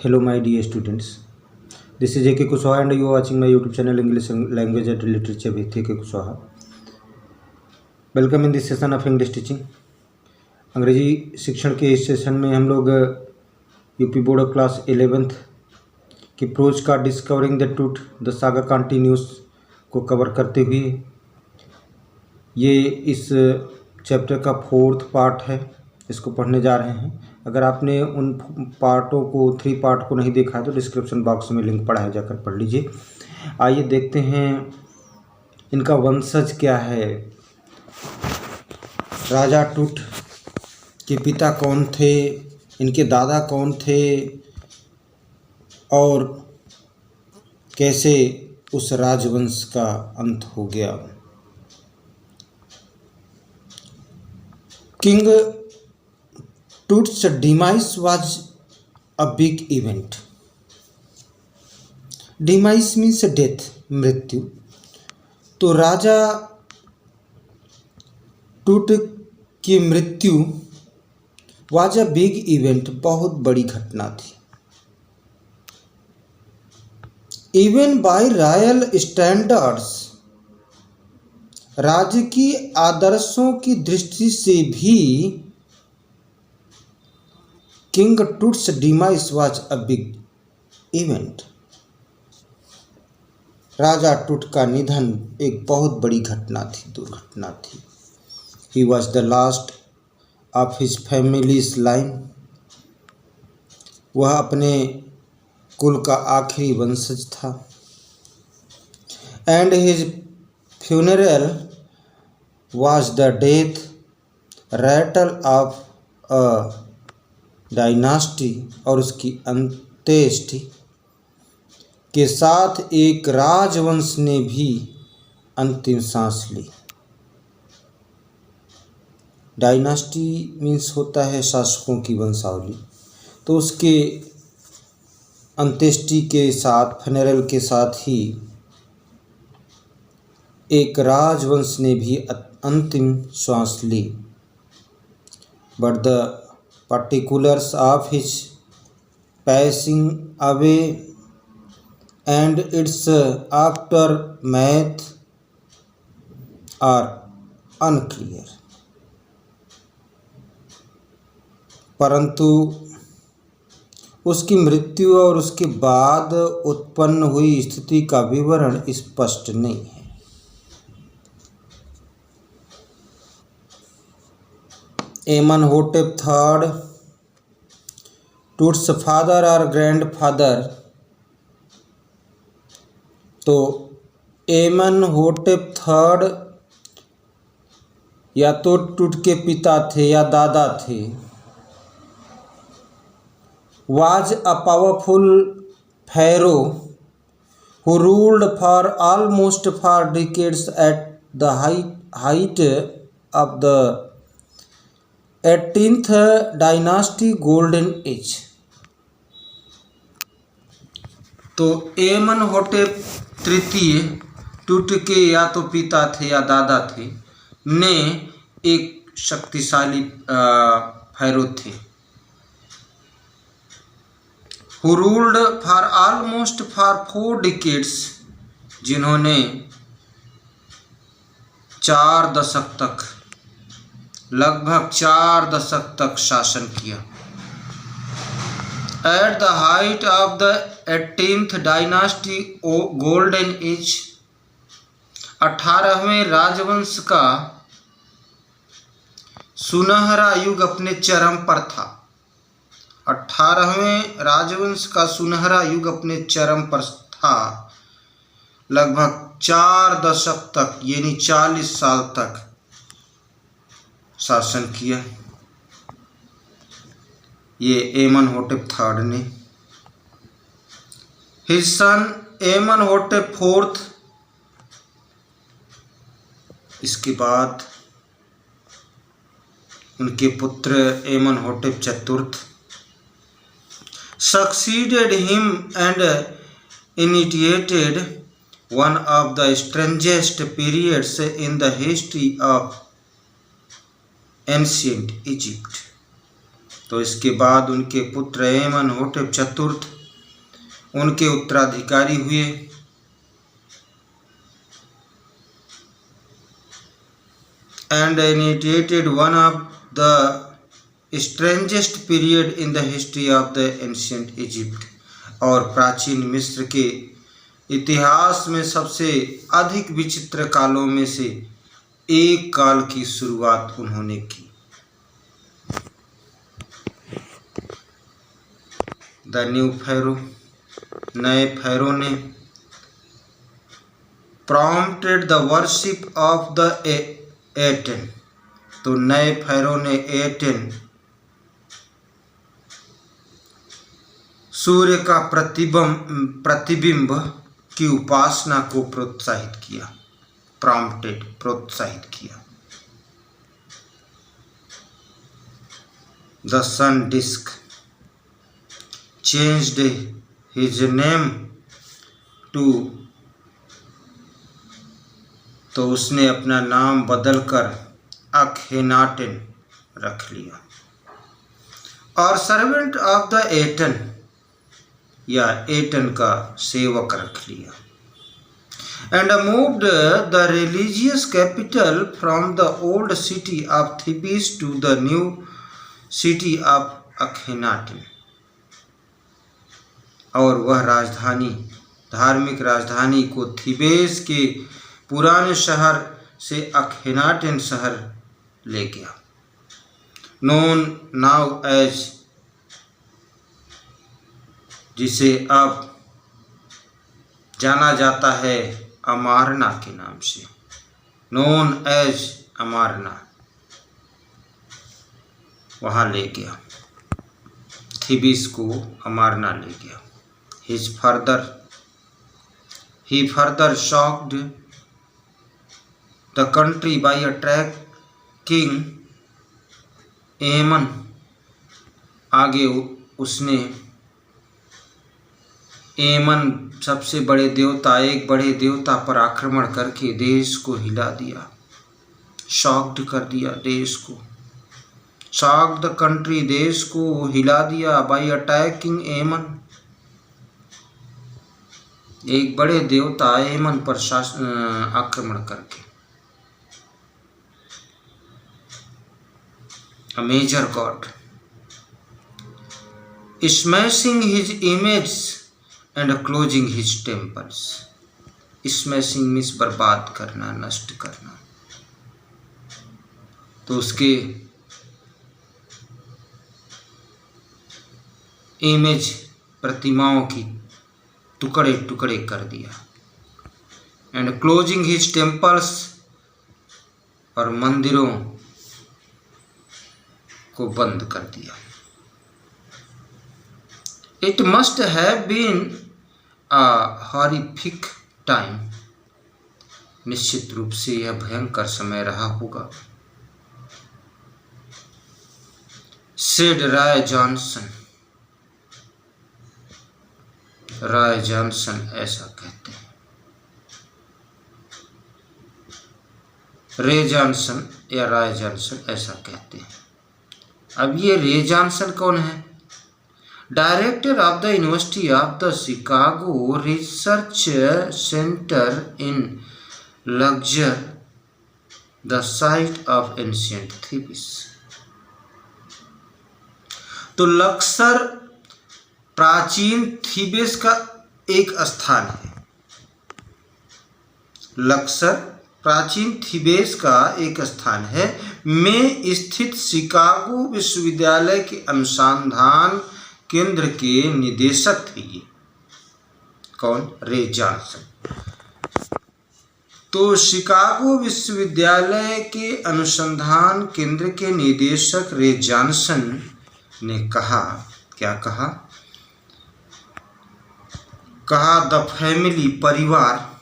Hello my dear students, this is A.K. Kushwaha and you are watching my YouTube channel English Language and Literature with A.K. Kushwaha. Welcome in this session of English teaching. अंग्रेजी शिक्षण के इस session में हम लोग UP board of class 11th की pros का discovering the truth the saga continuous को कवर करते हुए ये इस चैप्टर का 4th पार्ट है, इसको पढ़ने जा रहे हैं। अगर आपने उन पार्टों को 3 पार्ट को नहीं देखा है तो डिस्क्रिप्शन बॉक्स में लिंक पड़ा है, जाकर पढ़ लीजिए। आइए देखते हैं इनका वंशज क्या है। राजा टूट के पिता कौन थे, इनके दादा कौन थे और कैसे उस राजवंश का अंत हो गया। King Tut's demise was a big event. Demise means death, मृत्यु। तो राजा टूट की मृत्यु was a big event, बहुत बड़ी घटना थी। Even by royal standards, राजकीय आदर्शों की दृष्टि से भी King Tut's demise was a big event. राजा टूट का निधन एक बहुत बड़ी घटना थी, दुर्घटना थी। He was the last of his family's line, वह अपने कुल का आखिरी वंशज था। And his funeral was the death rattle of a dynasty, और उसकी अंत्येष्टि के साथ एक राजवंश ने भी अंतिम सांस ली। डायनास्टी मीन्स होता है शासकों की वंशावली। तो उसके अंत्येष्टि के साथ, फनेरल के साथ ही एक राजवंश ने भी अंतिम श्वास ली। But the particulars of his passing away and its aftermath are unclear, परंतु उसकी मृत्यु और उसके बाद उत्पन्न हुई स्थिति का विवरण स्पष्ट नहीं है। एमनहोटेप III, टूट्स फादर और ग्रैंडफादर। तो एमनहोटेप III या तो टूट के पिता थे या दादा थे। Was a powerful pharaoh who ruled for almost 4 decades at the height of the 18th dynasty golden as. तो एमनहोटेप तृतीय टूट के या तो पिता थे या दादा थे, ने एक शक्तिशाली फैरो थे। Who ruled for almost for 4 decades, जिन्होंने 4 दशक तक, लगभग 4 दशक तक शासन किया। At the height of the 18th dynasty golden age, 18वें राजवंश का सुनहरा युग अपने चरम पर था। 18वें राजवंश का सुनहरा युग अपने चरम पर था। लगभग 4 दशक तक यानी 40 साल तक शासन किया ये एमनहोटेप III ने। हिज सन एमनहोटेप IV, इसके बाद उनके पुत्र एमनहोटेप IV succeeded him and initiated one of the strangest periods in the history of ancient Egypt. तो इसके बाद उनके पुत्र एमनहोटेप IV उनके उत्तराधिकारी हुए। And initiated one of the strangest period in the history of the ancient Egypt, और प्राचीन मिस्र के इतिहास में सबसे अधिक विचित्र कालों में से एक काल की शुरुआत उन्होंने की। द न्यू फैरो, नए फैरो ने prompted the worship of the attain, तो नए फैरो ने एटेन सूर्य का प्रतिबिंब की उपासना को प्रोत्साहित किया, प्रॉम्प्टेड प्रोत्साहित किया। The sun disc changed his name to, तो उसने अपना नाम बदलकर अखेनाटेन रख लिया। और सर्वेंट ऑफ द एटन, या एटन का सेवक रख लिया। And moved the religious capital from the old city of Thebes to the new city of Akhenaten, और वह राजधानी, धार्मिक राजधानी को थीबेस के पुराने शहर से अखेनाटेन शहर ले गया। नोन नाउ एज, जिसे अब जाना जाता है अमारना के नाम से, नोन एज अमारना, वहाँ ले गया, थीबिस को अमारना ले गया। He further shocked the country by attacking एमन, आगे उसने एमन सबसे बड़े देवता, एक बड़े देवता पर आक्रमण करके देश को हिला दिया, शॉक्ड कर दिया देश को, शॉक्ड द कंट्री, देश को हिला दिया, बाय अटैकिंग एमन, एक बड़े देवता एमन पर आक्रमण करके। A major god, smashing his image and closing his temples. Smashing means बर्बाद करना, नष्ट करना, तो उसके इमेज, प्रतिमाओं की टुकड़े टुकड़े कर दिया। एंड क्लोजिंग हिज टेम्पल्स, और मंदिरों को बंद कर दिया। It must have been a horrific time, निश्चित रूप से यह भयंकर समय रहा होगा। Said Ray Johnson, Ray Johnson ऐसा कहते हैं, रे जॉनसन या राय जॉनसन ऐसा कहते हैं। अब ये रे जॉनसन कौन है? Director of the University of the Chicago research centre in Luxor, the site of ancient Thebes. तो लक्सर प्राचीन थीबेस का एक स्थान है। लक्सर प्राचीन थीबेस का एक स्थान है में स्थित शिकागो विश्वविद्यालय के अनुसंधान केंद्र के निदेशक थे ये। कौन? रे जॉनसन। तो शिकागो विश्वविद्यालय के अनुसंधान केंद्र के निदेशक रे जॉनसन ने कहा, क्या कहा? कहा द फैमिली, परिवार,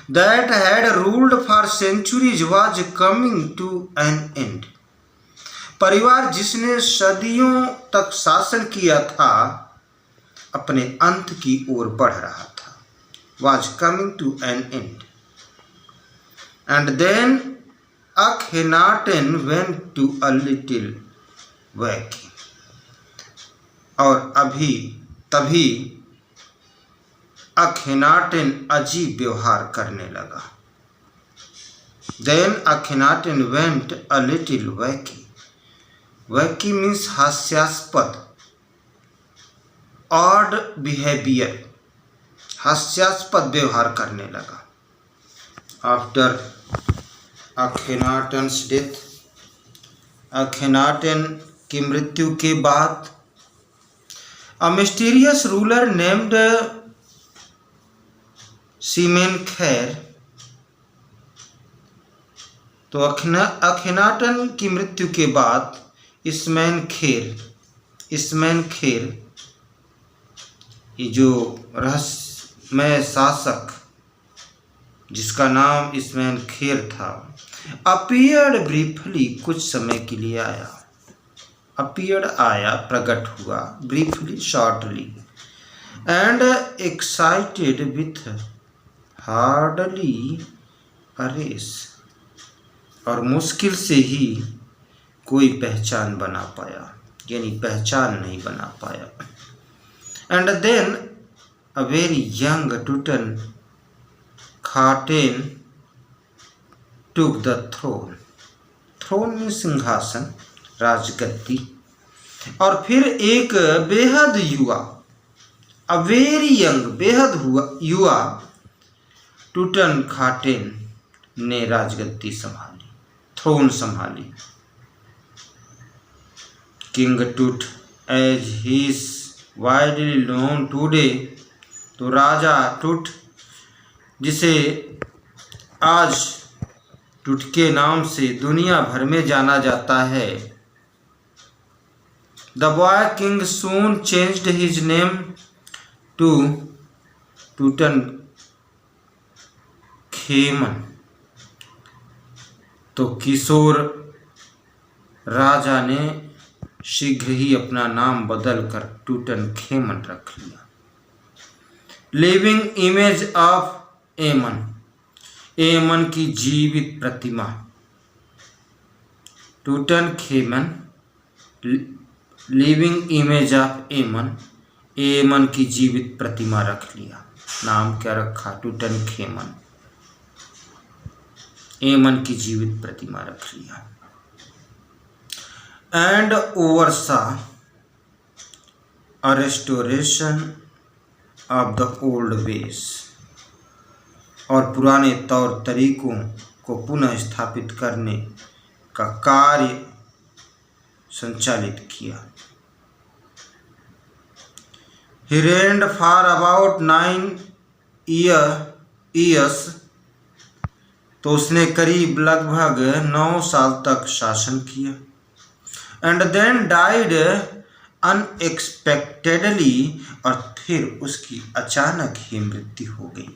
that had ruled for centuries was coming to an end। परिवार जिसने सदियों तक शासन किया था अपने अंत की ओर बढ़ रहा था। was coming to an end and then Akhenaten went to a little vacuum। और तभी अखेनाटेन अजीब व्यवहार करने लगा। Then Akhenaten went a little wacky. Wacky means हास्यास्पद, odd behavior, हास्यास्पद व्यवहार करने लगा। After Akhenaten's death, Akhenaten की मृत्यु के बाद a mysterious ruler named सीमेनखेर, तो अखेनाटन की मृत्यु के बाद इसमैनखेर ये जो रहस्यमय शासक जिसका नाम इसमैनखेर था, अपीयर्ड ब्रीफली, कुछ समय के लिए आया। अपीयर्ड आया, प्रकट हुआ, briefly shortly, and excited with hardly a race, और मुश्किल से ही कोई पहचान बना पाया, यानी पहचान नहीं बना पाया। And then a very young Tutankhaten took the throne, throne में सिंहासन, राजगद्दी, और फिर एक बेहद युवा, अ वेरी यंग, बेहद युवा टूटन खाटेन ने राजगद्दी संभाली, थ्रोन संभाली। King Tut as he is widely known today, तो राजा टूट जिसे आज टूट के नाम से दुनिया भर में जाना जाता है। The boy king soon changed his name to Tutankhamun, तो किशोर राजा ने शीघ्र ही अपना नाम बदलकर टूटन खेमन रख लिया। लिविंग इमेज ऑफ एमन, एमन की जीवित प्रतिमा, टूटन खेमन, लिविंग इमेज ऑफ एमन, एमन की जीवित प्रतिमा रख लिया। नाम क्या रखा? टूटन खेमन, एमन की जीवित प्रतिमा रख लिया। And oversaw a restoration of the old ways, और पुराने तौर तरीकों को पुनः स्थापित करने का कार्य संचालित किया। He reigned for about 9 years, तो उसने करीब लगभग 9 साल तक शासन किया। एंड देन डाइड अनएक्सपेक्टेडली, और फिर उसकी अचानक ही मृत्यु हो गई।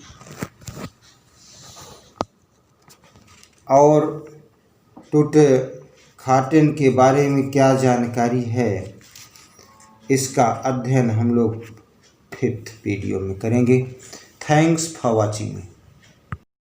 और टूट खाटेन के बारे में क्या जानकारी है, इसका अध्ययन हम लोग 5th वीडियो में करेंगे। Thanks for watching.